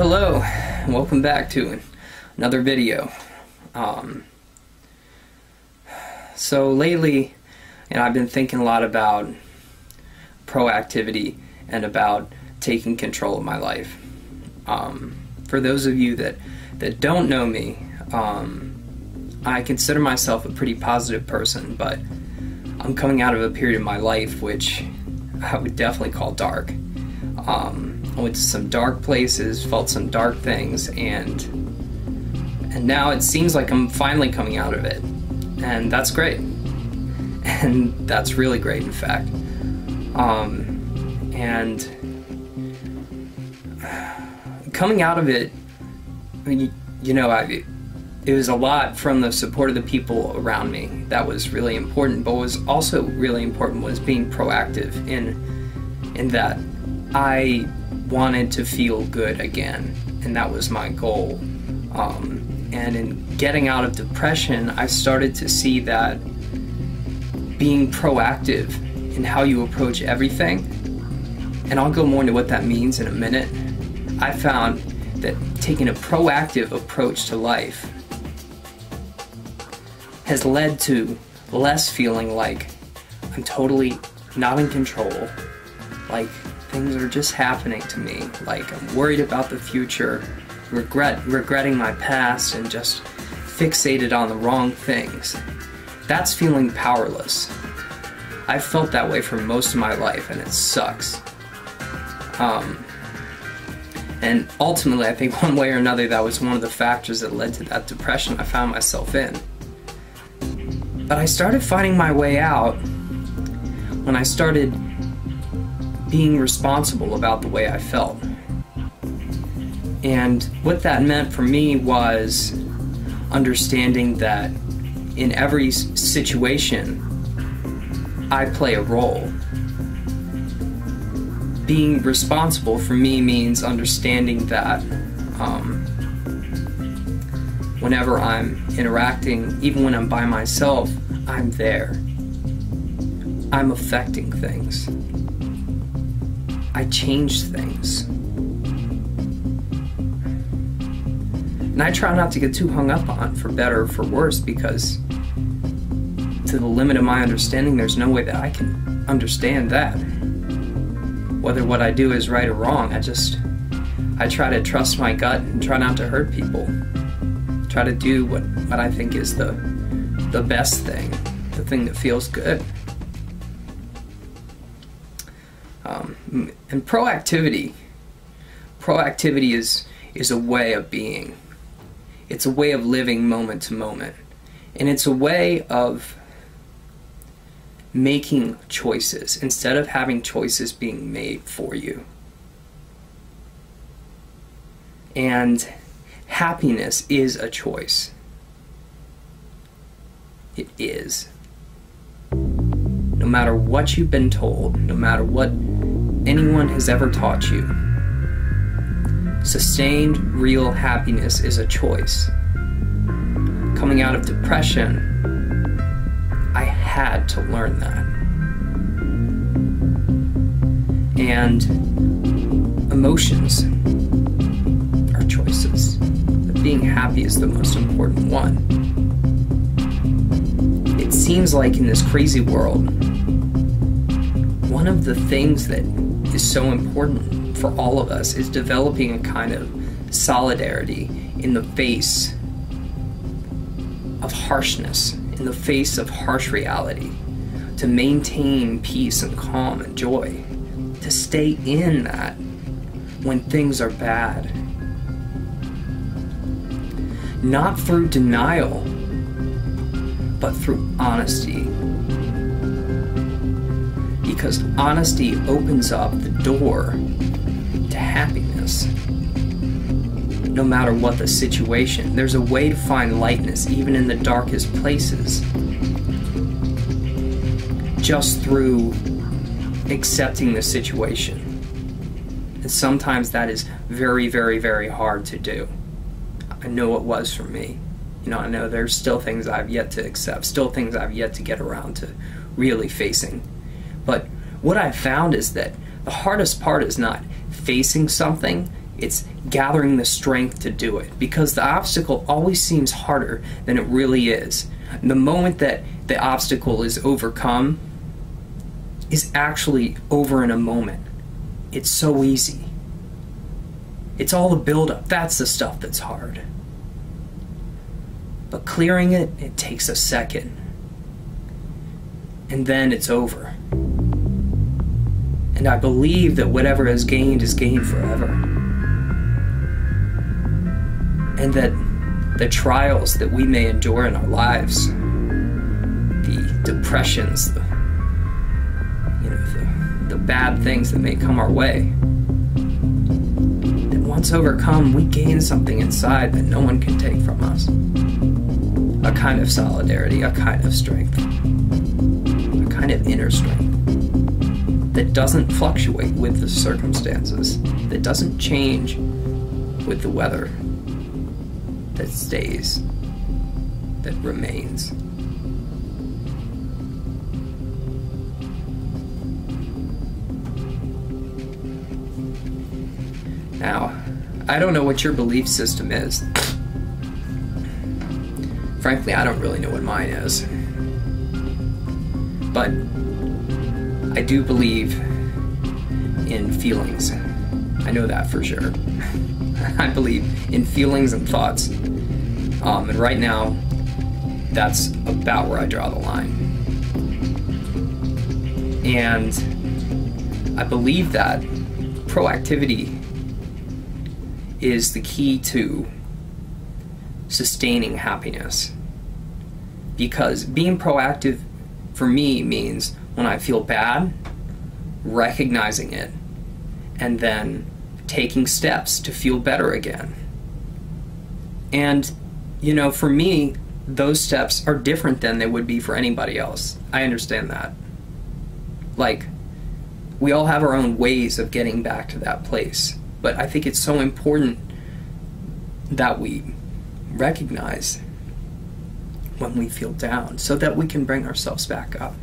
hello, and welcome back to another video. So lately, I've been thinking a lot about proactivity and about taking control of my life. For those of you that don't know me, I consider myself a pretty positive person, but I'm coming out of a period of my life which I would definitely call dark. I went to some dark places, felt some dark things, and now it seems like I'm finally coming out of it, and that's great, and that's really great, in fact. And coming out of it, I mean, it was a lot from the support of the people around me. That was really important, but what was also really important was being proactive in that I wanted to feel good again, and that was my goal. And in getting out of depression, I started to see that being proactive in how you approach everything, and I'll go more into what that means in a minute, I found that taking a proactive approach to life has led to less feeling like I'm totally not in control, like things are just happening to me, like I'm worried about the future, regretting my past, and just fixated on the wrong things. That's feeling powerless. I've felt that way for most of my life, and it sucks. And ultimately, I think one way or another, that was one of the factors that led to that depression I found myself in. But I started finding my way out when I started being responsible about the way I felt. And what that meant for me was understanding that in every situation, I play a role. Being responsible for me means understanding that whenever I'm interacting, even when I'm by myself, I'm there. I'm affecting things. I change things. And I try not to get too hung up on, for better or for worse, because to the limit of my understanding, there's no way that I can understand that. Whether what I do is right or wrong, I try to trust my gut and try not to hurt people. Try to do what I think is the best thing, the thing that feels good. And proactivity is a way of being. It's a way of living moment to moment. And it's a way of making choices instead of having choices being made for you. And happiness is a choice. It is. No matter what you've been told, no matter what anyone has ever taught you, sustained, real happiness is a choice. Coming out of depression, I had to learn that. And emotions are choices. But being happy is the most important one. It seems like in this crazy world, one of the things that is so important for all of us is developing a kind of solidarity in the face of harshness, in the face of harsh reality, to maintain peace and calm and joy, to stay in that when things are bad. Not through denial, but through honesty. Because honesty opens up the door to happiness. No matter what the situation, there's a way to find lightness even in the darkest places, just through accepting the situation. And sometimes that is very, very, very hard to do. I know it was for me. I know there's still things I've yet to accept, still things I've yet to get around to really facing. But what I've found is that the hardest part is not facing something, It's gathering the strength to do it, because the obstacle always seems harder than it really is. And the moment that the obstacle is overcome is actually over in a moment. It's so easy. It's all the buildup. That's the stuff that's hard. But clearing it, it takes a second. And then it's over. And I believe that whatever is gained forever. And that the trials that we may endure in our lives, the depressions, the bad things that may come our way, that once overcome, we gain something inside that no one can take from us. A kind of solidarity, a kind of strength, a kind of inner strength that doesn't fluctuate with the circumstances, that doesn't change with the weather, that stays, that remains. Now, I don't know what your belief system is. Frankly, I don't really know what mine is. But I do believe in feelings. I know that for sure. I believe in feelings and thoughts. And right now, that's about where I draw the line. And I believe that proactivity is the key to sustaining happiness. Because being proactive for me means when I feel bad, recognizing it, and then taking steps to feel better again. And, for me, those steps are different than they would be for anybody else. I understand that. Like, we all have our own ways of getting back to that place. But I think it's so important that we recognize when we feel down so that we can bring ourselves back up.